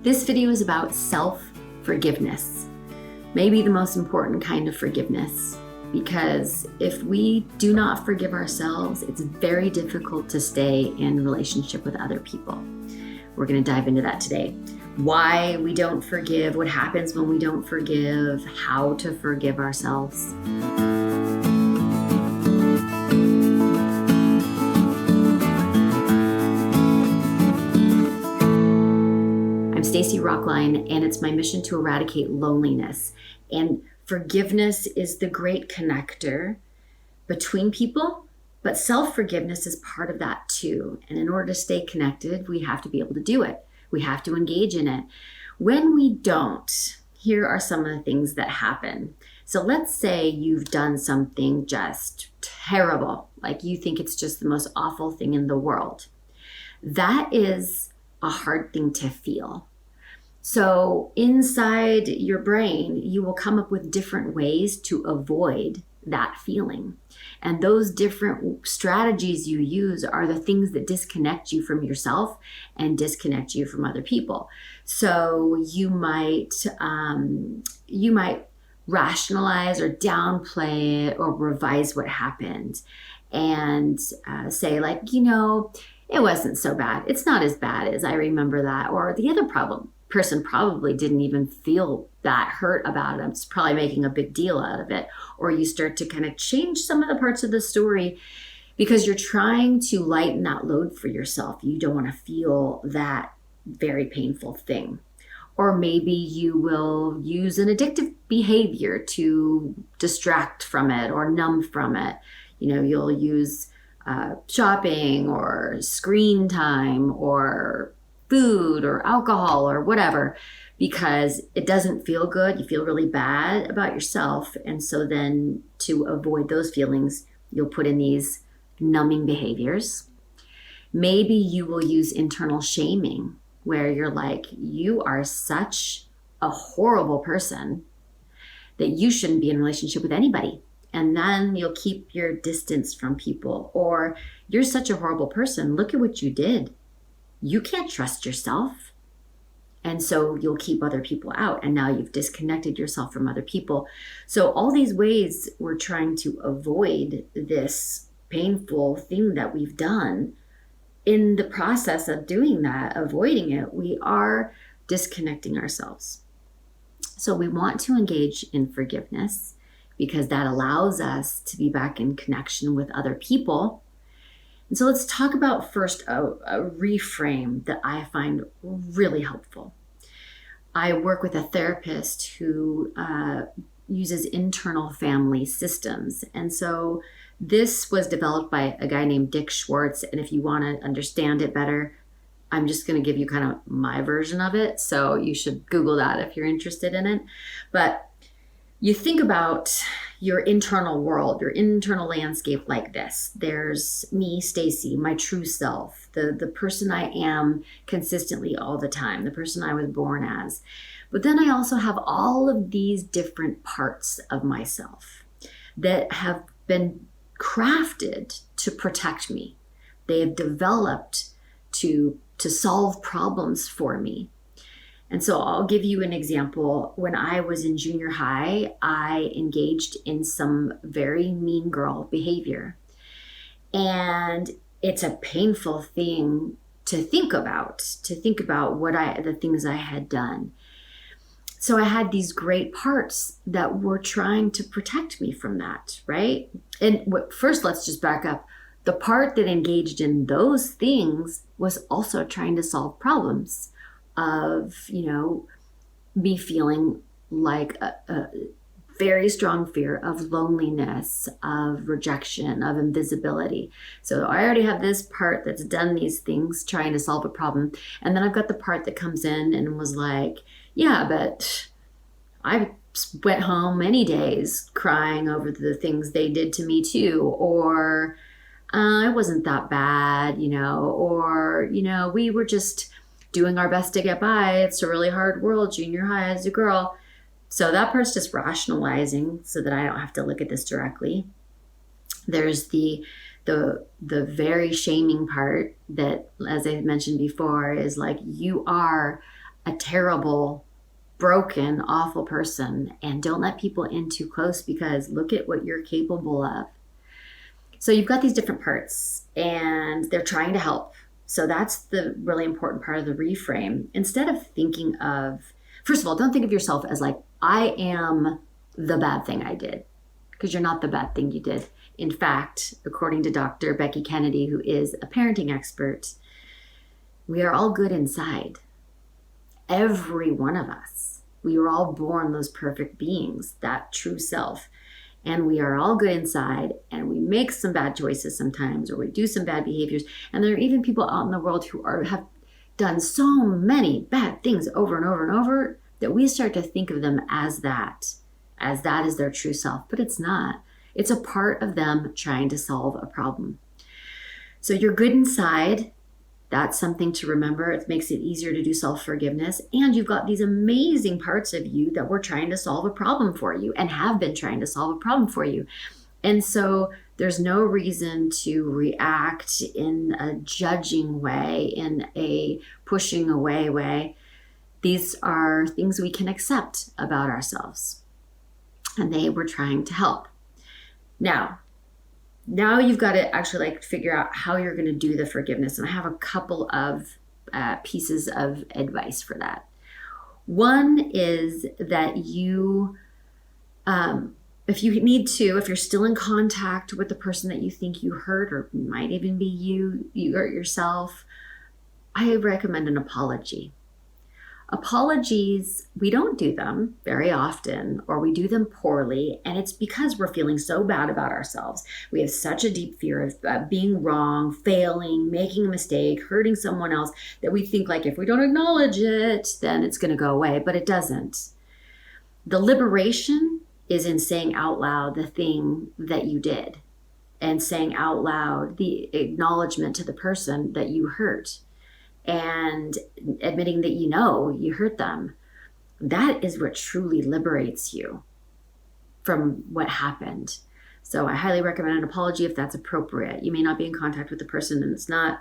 This video is about self-forgiveness, maybe the most important kind of forgiveness, because if we do not forgive ourselves, it's very difficult to stay in relationship with other people. We're going to dive into that today. Why we don't forgive, what happens when we don't forgive, how to forgive ourselves. I'm Stacy Rocklein, and it's my mission to eradicate loneliness. And forgiveness is the great connector between people, but self-forgiveness is part of that too. And in order to stay connected, we have to be able to do it. We have to engage in it. When we don't, here are some of the things that happen. So let's say you've done something just terrible, like you think it's just the most awful thing in the world. That is a hard thing to feel. So inside your brain, you will come up with different ways to avoid that feeling. And those different strategies you use are the things that disconnect you from yourself and disconnect you from other people. So you might rationalize or downplay it or revise what happened and say like, it wasn't so bad. It's not as bad as I remember that. Or the other person probably didn't even feel that hurt about it. It's probably making a big deal out of it. Or you start to kind of change some of the parts of the story because you're trying to lighten that load for yourself. You don't want to feel that very painful thing. Or maybe you will use an addictive behavior to distract from it or numb from it. You'll use shopping or screen time or food or alcohol or whatever, because it doesn't feel good. You feel really bad about yourself. And so then to avoid those feelings, you'll put in these numbing behaviors. Maybe you will use internal shaming, where you're like, you are such a horrible person that you shouldn't be in a relationship with anybody. And then you'll keep your distance from people. Or you're such a horrible person. Look at what you did. You can't trust yourself. And so you'll keep other people out. And now you've disconnected yourself from other people. So all these ways we're trying to avoid this painful thing that we've done. In the process of doing that, avoiding it, we are disconnecting ourselves. So we want to engage in forgiveness because that allows us to be back in connection with other people. And so let's talk about first a reframe that I find really helpful. I work with a therapist who uses internal family systems. And so this was developed by a guy named Dick Schwartz. And if you want to understand it better, I'm just going to give you kind of my version of it. So you should Google that if you're interested in it. But you think about your internal world, your internal landscape like this. There's me, Stacy, my true self, the person I am consistently all the time, the person I was born as. But then I also have all of these different parts of myself that have been crafted to protect me. They have developed to solve problems for me. And so I'll give you an example. When I was in junior high, I engaged in some very mean girl behavior. And it's a painful thing to think about the things I had done. So I had these great parts that were trying to protect me from that, right? And first, let's just back up. The part that engaged in those things was also trying to solve problems of, me feeling like a very strong fear of loneliness, of rejection, of invisibility. So I already have this part that's done these things trying to solve a problem. And then I've got the part that comes in and was like, yeah, but I went home many days crying over the things they did to me too. Or it wasn't that bad, or, we were just doing our best to get by. It's a really hard world, junior high as a girl. So that part's just rationalizing so that I don't have to look at this directly. There's the very shaming part that, as I mentioned before, is like, you are a terrible, broken, awful person. And don't let people in too close, because look at what you're capable of. So you've got these different parts and they're trying to help. So that's the really important part of the reframe. Instead of thinking of, first of all, don't think of yourself as like, I am the bad thing I did, because you're not the bad thing you did. In fact, according to Dr. Becky Kennedy, who is a parenting expert, we are all good inside. Every one of us. We were all born those perfect beings, that true self. And we are all good inside, and we make some bad choices sometimes, or we do some bad behaviors. And there are even people out in the world who have done so many bad things over and over and over that we start to think of them as that is their true self. But it's not. It's a part of them trying to solve a problem. So you're good inside. That's something to remember. It makes it easier to do self-forgiveness. And you've got these amazing parts of you that were trying to solve a problem for you and have been trying to solve a problem for you. And so there's no reason to react in a judging way, in a pushing away way. These are things we can accept about ourselves. And they were trying to help. Now you've got to actually figure out how you're going to do the forgiveness. And I have a couple of pieces of advice for that. One is that you, if you're still in contact with the person that you think you hurt, or might even be you hurt yourself, I recommend an apology. Apologies, we don't do them very often, or we do them poorly, and it's because we're feeling so bad about ourselves. We have such a deep fear of being wrong, failing, making a mistake, hurting someone else, that we think if we don't acknowledge it, then it's going to go away, but it doesn't. The liberation is in saying out loud the thing that you did, and saying out loud the acknowledgement to the person that you hurt, and admitting that you hurt them. That is what truly liberates you from what happened. So I highly recommend an apology if that's appropriate. You may not be in contact with the person, and it's not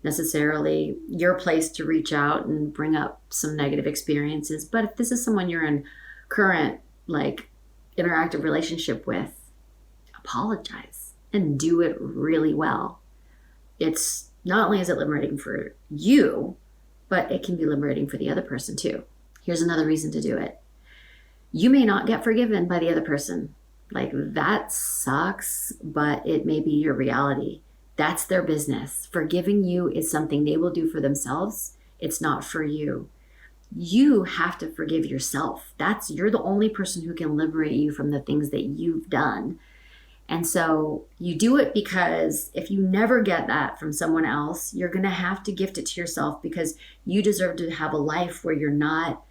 necessarily your place to reach out and bring up some negative experiences. But if this is someone you're in current interactive relationship with, apologize and do it really well. It's not only is it liberating for you, but it can be liberating for the other person too. Here's another reason to do it. You may not get forgiven by the other person. That sucks, but it may be your reality. That's their business. Forgiving you is something they will do for themselves. It's not for you. You have to forgive yourself. You're the only person who can liberate you from the things that you've done. And so you do it because if you never get that from someone else, you're going to have to gift it to yourself, because you deserve to have a life where you're not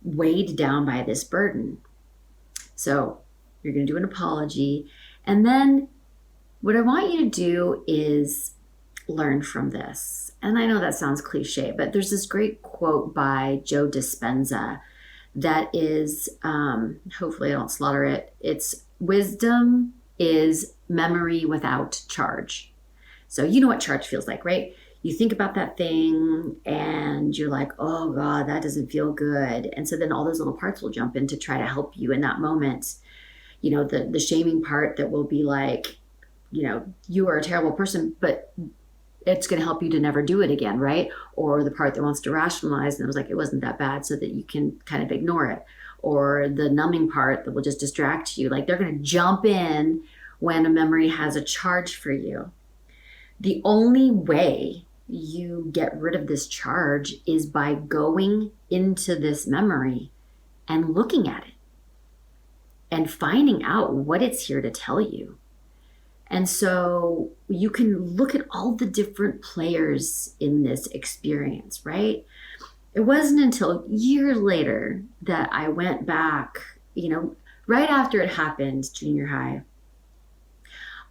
weighed down by this burden. So you're going to do an apology. And then what I want you to do is learn from this. And I know that sounds cliche, but there's this great quote by Joe Dispenza that is, hopefully I don't slaughter it. It's wisdom is memory without charge. So you know what charge feels like, right? You think about that thing and you're like, oh God, that doesn't feel good. And so then all those little parts will jump in to try to help you in that moment. The shaming part that will be you are a terrible person, but it's going to help you to never do it again, right? Or the part that wants to rationalize and it was it wasn't that bad, so that you can kind of ignore it. Or the numbing part that will just distract you. They're going to jump in when a memory has a charge for you. The only way you get rid of this charge is by going into this memory and looking at it and finding out what it's here to tell you. And so you can look at all the different players in this experience, right? It wasn't until years later that I went back, right after it happened, junior high.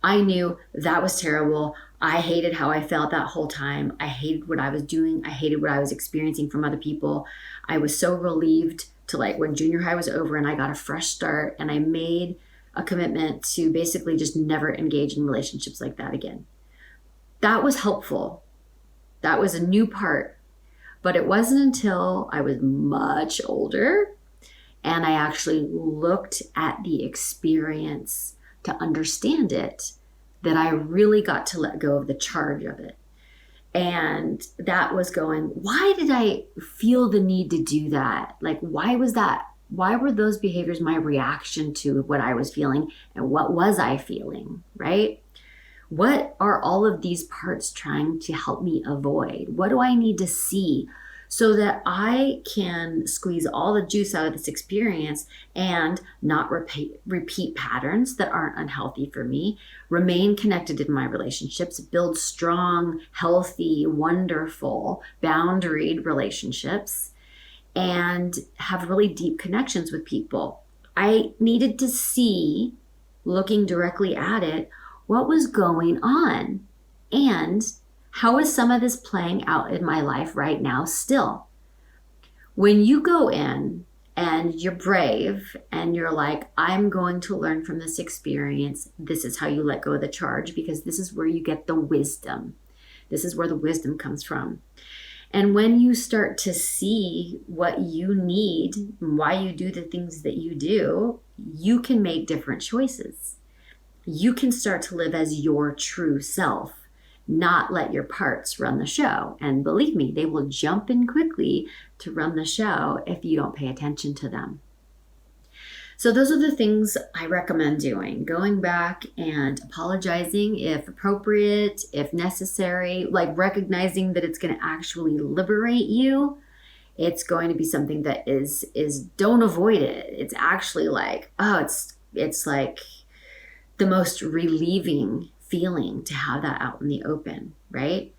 I knew that was terrible. I hated how I felt that whole time. I hated what I was doing. I hated what I was experiencing from other people. I was so relieved to when junior high was over and I got a fresh start, and I made a commitment to basically just never engage in relationships like that again. That was helpful. That was a new part. But it wasn't until I was much older and I actually looked at the experience to understand it that I really got to let go of the charge of it. And that was going, why did I feel the need to do that? Like, why was that? Why were those behaviors my reaction to what I was feeling? And what was I feeling, right? What are all of these parts trying to help me avoid? What do I need to see so that I can squeeze all the juice out of this experience and not repeat patterns that aren't unhealthy for me, remain connected in my relationships, build strong, healthy, wonderful, boundaried relationships, and have really deep connections with people. I needed to see, looking directly at it, what was going on and how is some of this playing out in my life right now still? When you go in and you're brave and you're like, I'm going to learn from this experience, this is how you let go of the charge, because this is where you get the wisdom. This is where the wisdom comes from. And when you start to see what you need, why you do the things that you do, you can make different choices. You can start to live as your true self, not let your parts run the show. And believe me, they will jump in quickly to run the show if you don't pay attention to them. So those are the things I recommend doing. Going back and apologizing if appropriate, if necessary, like recognizing that it's going to actually liberate you. It's going to be something that is don't avoid it. It's actually like, oh, it's like the most relieving feeling to have that out in the open, right?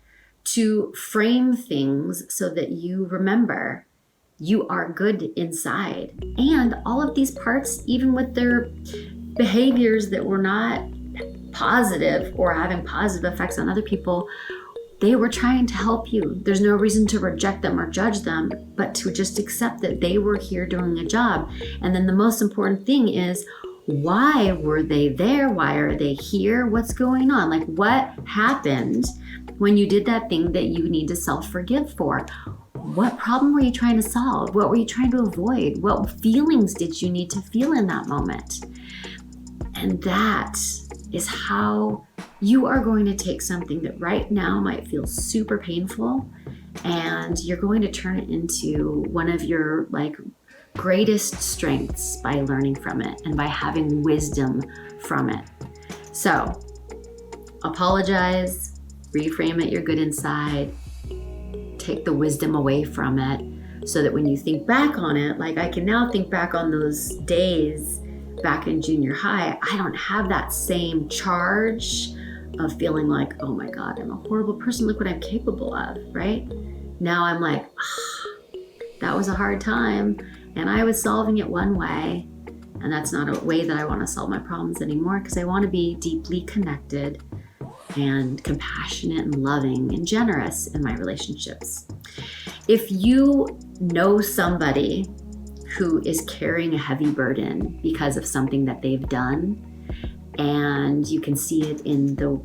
To frame things so that you remember you are good inside. And all of these parts, even with their behaviors that were not positive or having positive effects on other people, they were trying to help you. There's no reason to reject them or judge them, but to just accept that they were here doing a job. And then the most important thing is, why were they there? Why are they here? What's going on? Like, what happened when you did that thing that you need to self-forgive for? What problem were you trying to solve? What were you trying to avoid? What feelings did you need to feel in that moment? And that is how you are going to take something that right now might feel super painful, and you're going to turn it into one of your greatest strengths by learning from it and by having wisdom from it. So apologize, reframe it, you're good inside, take the wisdom away from it so that when you think back on it, like I can now think back on those days back in junior high, I don't have that same charge of feeling like, oh my God, I'm a horrible person, look what I'm capable of, right? Now I'm like, that was a hard time. And I was solving it one way, and that's not a way that I want to solve my problems anymore, because I want to be deeply connected and compassionate and loving and generous in my relationships. If you know somebody who is carrying a heavy burden because of something that they've done, and you can see it in the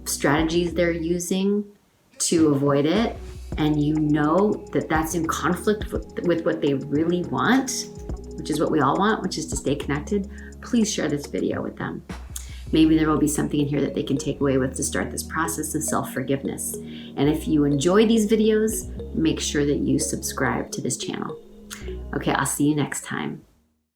strategies they're using to avoid it, and you know that that's in conflict with what they really want, which is what we all want, which is to stay connected, please share this video with them. Maybe there will be something in here that they can take away with to start this process of self-forgiveness. And if you enjoy these videos, make sure that you subscribe to this channel. Okay, I'll see you next time.